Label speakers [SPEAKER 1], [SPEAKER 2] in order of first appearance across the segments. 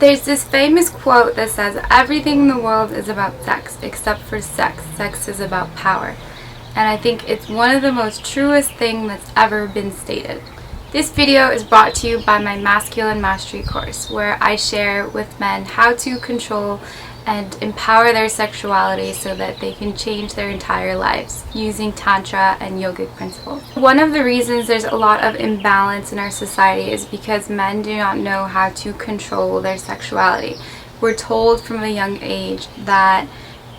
[SPEAKER 1] There's this famous quote that says, everything in the world is about sex, except for sex. Sex is about power. And I think it's one of the most truest things that's ever been stated. This video is brought to you by my Masculine Mastery course, where I share with men how to control and empower their sexuality so that they can change their entire lives using tantra and yogic principles. One of the reasons there's a lot of imbalance in our society is because men do not know how to control their sexuality. We're told from a young age that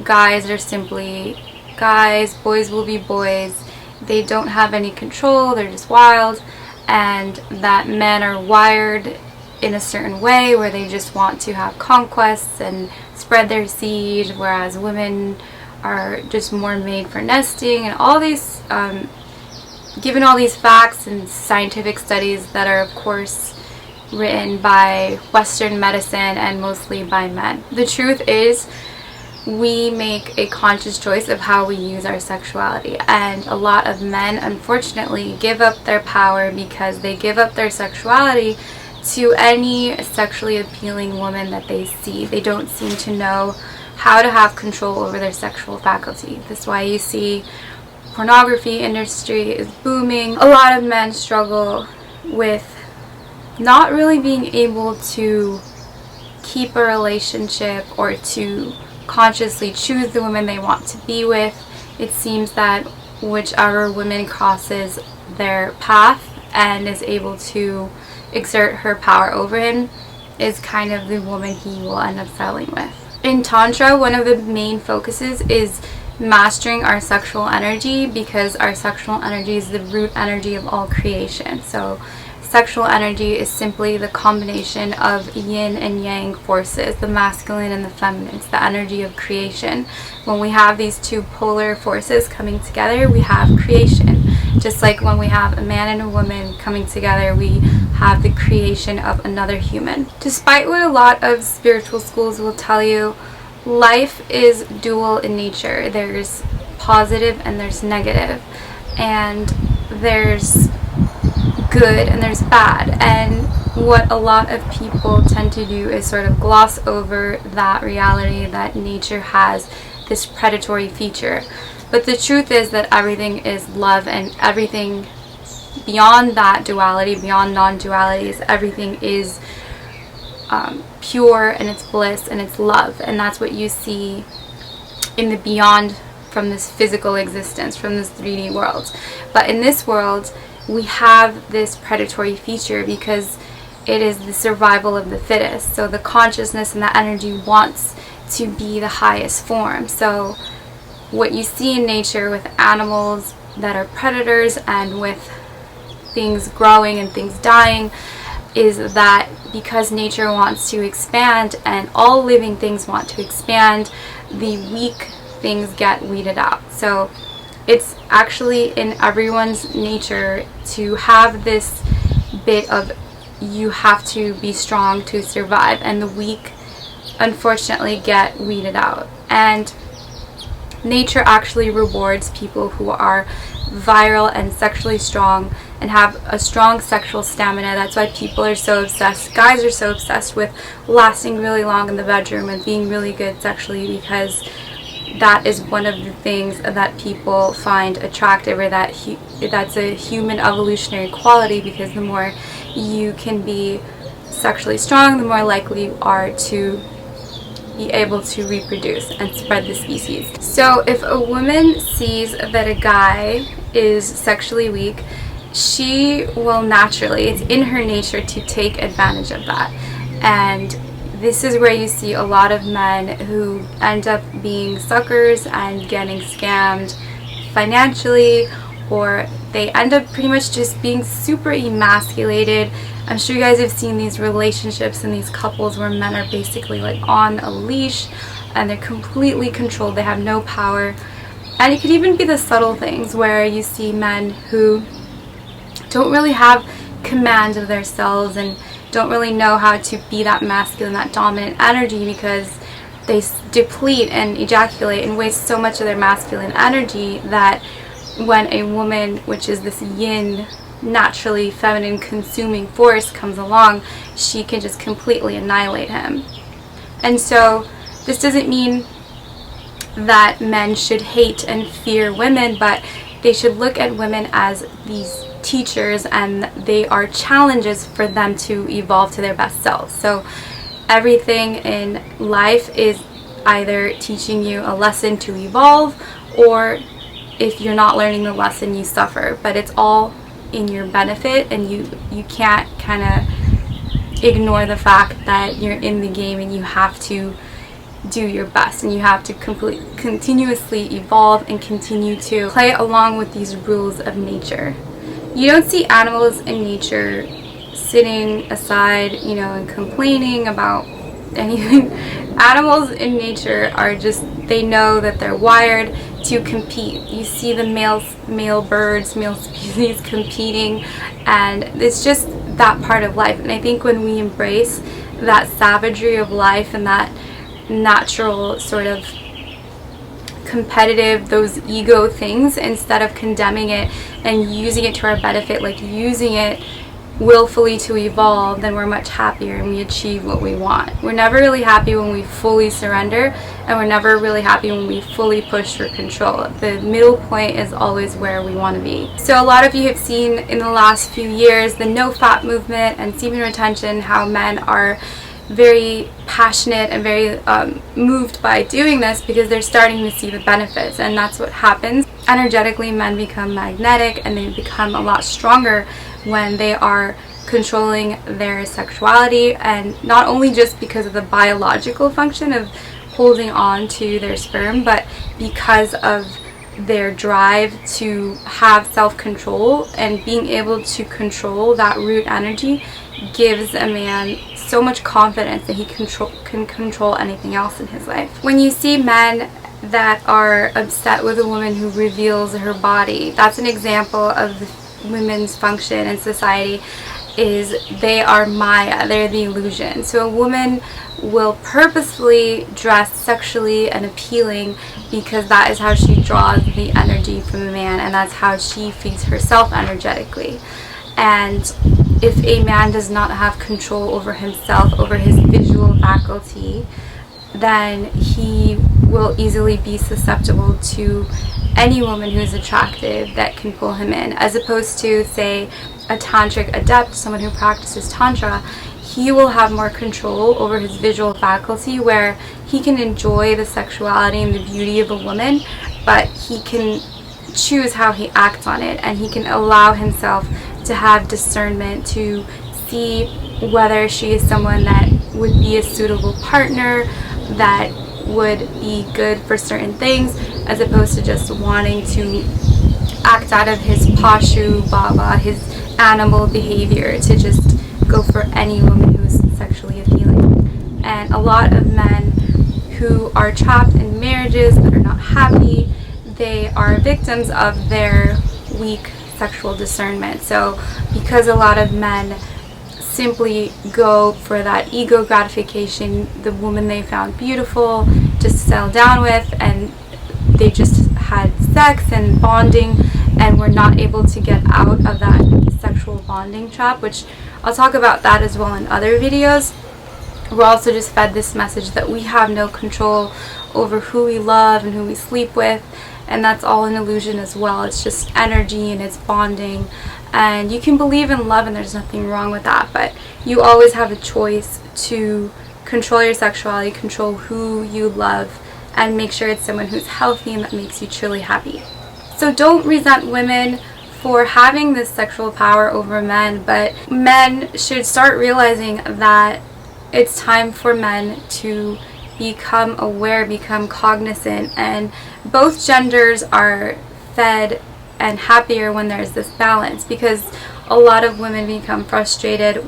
[SPEAKER 1] guys are simply guys, boys will be boys, they don't have any control, they're just wild, and that men are wired in a certain way where they just want to have conquests and spread their seed, whereas women are just more made for nesting, and all these given all these facts and scientific studies that are of course written by Western medicine and mostly by men. The truth is, we make a conscious choice of how we use our sexuality, and a lot of men unfortunately give up their power because they give up their sexuality to any sexually appealing woman that they see. They don't seem to know how to have control over their sexual faculty. That's why you see pornography industry is booming. A lot of men struggle with not really being able to keep a relationship or to consciously choose the women they want to be with. It seems that whichever woman crosses their path and is able to exert her power over him is kind of the woman he will end up settling with. In Tantra, one of the main focuses is mastering our sexual energy, because our sexual energy is the root energy of all creation. So sexual energy is simply the combination of yin and yang forces, the masculine and the feminine. It's the energy of creation. When we have these two polar forces coming together, we have creation. Just like when we have a man and a woman coming together, we have the creation of another human. Despite what a lot of spiritual schools will tell you, life is dual in nature. There's positive and there's negative, and there's good and there's bad. And what a lot of people tend to do is sort of gloss over that reality that nature has this predatory feature. But the truth is that everything is love, and everything beyond that duality, beyond non-dualities, everything is pure, and it's bliss and it's love. And that's what you see in the beyond, from this physical existence, from this 3D world. But in this world, we have this predatory feature because it is the survival of the fittest. So the consciousness and the energy wants to be the highest form. So what you see in nature with animals that are predators and with things growing and things dying is that because nature wants to expand and all living things want to expand, the weak things get weeded out. So it's actually in everyone's nature to have this bit of you have to be strong to survive, and the weak unfortunately get weeded out. And nature actually rewards people who are virile and sexually strong and have a strong sexual stamina. That's why people are so obsessed, guys are so obsessed with lasting really long in the bedroom and being really good sexually, because that is one of the things that people find attractive, or that's a human evolutionary quality, because the more you can be sexually strong, the more likely you are to be able to reproduce and spread the species. So if a woman sees that a guy is sexually weak, she will naturally, it's in her nature to take advantage of that. And this is where you see a lot of men who end up being suckers and getting scammed financially, or they end up pretty much just being super emasculated. I'm sure you guys have seen these relationships and these couples where men are basically like on a leash and they're completely controlled, they have no power. And it could even be the subtle things where you see men who don't really have command of themselves and don't really know how to be that masculine, that dominant energy, because they deplete and ejaculate and waste so much of their masculine energy that when a woman, which is this yin naturally feminine consuming force comes along, she can just completely annihilate him. And so this doesn't mean that men should hate and fear women, but they should look at women as these teachers, and they are challenges for them to evolve to their best selves. So everything in life is either teaching you a lesson to evolve, or if you're not learning the lesson, you suffer. But it's all in your benefit, and you can't kind of ignore the fact that you're in the game and you have to do your best, and you have to continuously evolve and continue to play along with these rules of nature. You don't see animals in nature sitting aside, and complaining about anything. Animals in nature are just, they know that they're wired to compete. You see the male birds, male species competing, and it's just that part of life. And I think when we embrace that savagery of life and that natural sort of competitive, those ego things, instead of condemning it and using it to our benefit, like using it willfully to evolve, then we're much happier and we achieve what we want. We're never really happy when we fully surrender, and we're never really happy when we fully push for control. The middle point is always where we want to be. So a lot of you have seen in the last few years the no fat movement and semen retention, how men are very passionate and very moved by doing this because they're starting to see the benefits. And that's what happens. Energetically, men become magnetic, and they become a lot stronger when they are controlling their sexuality, and not only just because of the biological function of holding on to their sperm, but because of their drive to have self-control, and being able to control that root energy gives a man so much confidence that he can control anything else in his life. When you see men that are upset with a woman who reveals her body, that's an example of the women's function in society, is they are Maya, they're the illusion. So a woman will purposefully dress sexually and appealing because that is how she draws the energy from the man, and that's how she feeds herself energetically. And if a man does not have control over himself, over his visual faculty, then he will easily be susceptible to any woman who's attractive that can pull him in. As opposed to, say, a tantric adept, someone who practices tantra, he will have more control over his visual faculty, where he can enjoy the sexuality and the beauty of a woman, but he can choose how he acts on it, and he can allow himself to have discernment to see whether she is someone that would be a suitable partner, that would be good for certain things, as opposed to just wanting to act out of his pashu baba, his animal behavior, to just go for any woman who's sexually appealing. And a lot of men who are trapped in marriages that are not happy, they are victims of their weak sexual discernment. So because a lot of men simply go for that ego gratification, the woman they found beautiful, just settle down with, and they just had sex and bonding, and were not able to get out of that sexual bonding trap, which I'll talk about that as well in other videos. We're also just fed this message that we have no control over who we love and who we sleep with, and that's all an illusion as well. It's just energy and it's bonding, and you can believe in love and there's nothing wrong with that, but you always have a choice to control your sexuality, control who you love, and make sure it's someone who's healthy and that makes you truly happy. So don't resent women for having this sexual power over men, but men should start realizing that it's time for men to become aware, become cognizant, and both genders are fed and happier when there's this balance, because a lot of women become frustrated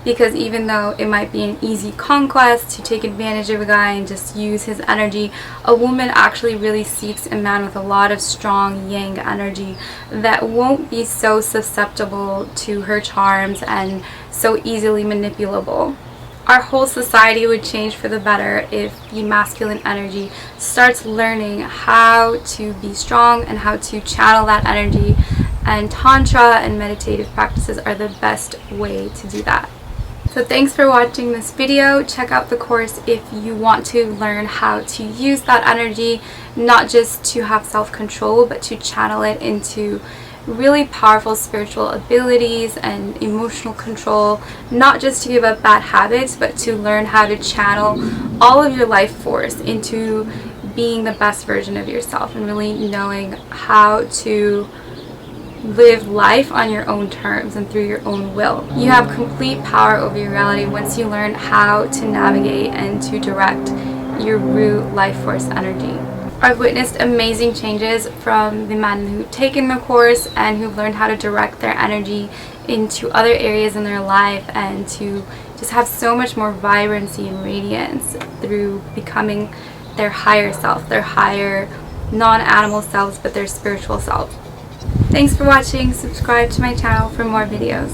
[SPEAKER 1] because even though it might be an easy conquest to take advantage of a guy and just use his energy, a woman actually really seeks a man with a lot of strong yang energy that won't be so susceptible to her charms and so easily manipulable. Our whole society would change for the better if the masculine energy starts learning how to be strong and how to channel that energy and tantra and meditative practices are the best way to do that. So thanks for watching this video. Check out the course if you want to learn how to use that energy, not just to have self-control, but to channel it into really powerful spiritual abilities and emotional control, not just to give up bad habits, but to learn how to channel all of your life force into being the best version of yourself and really knowing how to live life on your own terms and through your own will. You have complete power over your reality once you learn how to navigate and to direct your root life force energy. I've witnessed amazing changes from the men who've taken the course and who've learned how to direct their energy into other areas in their life and to just have so much more vibrancy and radiance through becoming their higher self, their higher non-animal selves, but their spiritual self. Thanks for watching. Subscribe to my channel for more videos.